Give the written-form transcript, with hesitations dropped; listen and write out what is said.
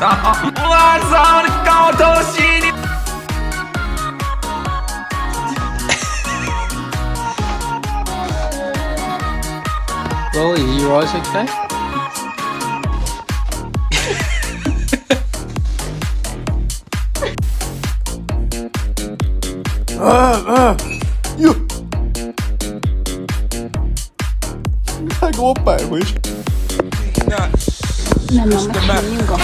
我操，你搞头戏你！Rolly, are your eyes okay? You 再给我摆回去。 那能不能听一个？